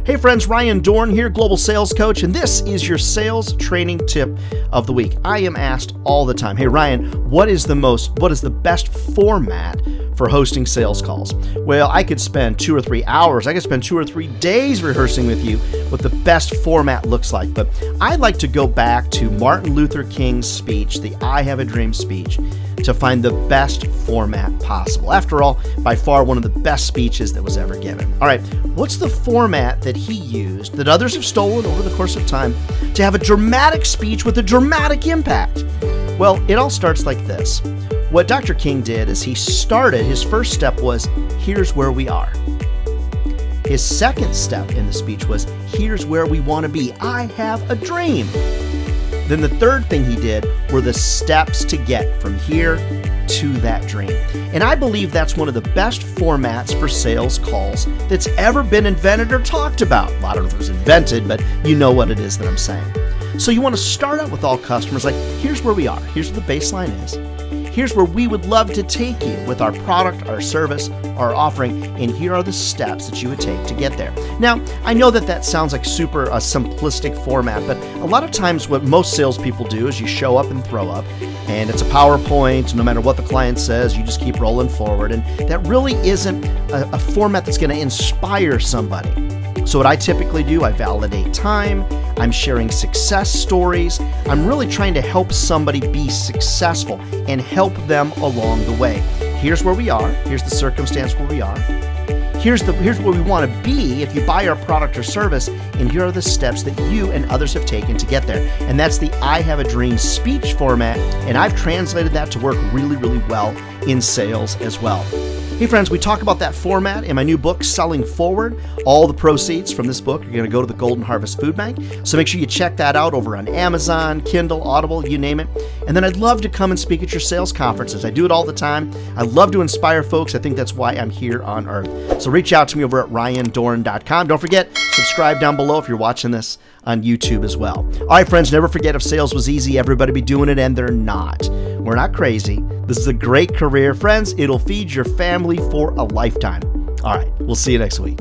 Hey friends, Ryan Dohrn here, Global Sales Coach, and this is your sales training tip of the week. I am asked all the time, hey Ryan, what is the best format for hosting sales calls? Well, I could spend 2 or 3 hours, I could spend 2 or 3 days rehearsing with you what the best format looks like, but I'd like to go back to Martin Luther King's speech, the I Have a Dream speech, to find the best format possible. After all, by far one of the best speeches that was ever given. All right, what's the format that he used that others have stolen over the course of time to have a dramatic speech with a dramatic impact? Well, it all starts like this. What Dr. King did is his first step was, here's where we are. His second step in the speech was, here's where we want to be. I have a dream. Then the third thing he did were the steps to get from here to that dream. And I believe that's one of the best formats for sales calls that's ever been invented or talked about. Well, I don't know if it was invented, but you know what it is that I'm saying. So you want to start out with all customers like, here's where we are. Here's what the baseline is. Here's where we would love to take you with our product, our service, our offering, and here are the steps that you would take to get there. Now, I know that sounds like super simplistic format, but a lot of times what most salespeople do is you show up and throw up, and it's a PowerPoint. No matter what the client says, you just keep rolling forward, and that really isn't a format that's going to inspire somebody. So what I typically do, I validate time, I'm sharing success stories, I'm really trying to help somebody be successful and help them along the way. Here's where we are, here's the circumstance where we are, here's where we want to be if you buy our product or service, and here are the steps that you and others have taken to get there. And that's the I Have a Dream speech format, and I've translated that to work really, really well in sales as well. Hey friends, we talk about that format in my new book, Selling Forward. All the proceeds from this book are going to go to the Golden Harvest Food Bank. So make sure you check that out over on Amazon, Kindle, Audible, you name it. And then I'd love to come and speak at your sales conferences. I do it all the time. I love to inspire folks. I think that's why I'm here on earth. So reach out to me over at ryandohrn.com. Don't forget, subscribe down below if you're watching this on YouTube as well. All right, friends, never forget, if sales was easy, everybody be doing it, and they're not. We're not crazy. This is a great career. Friends, it'll feed your family for a lifetime. All right, we'll see you next week.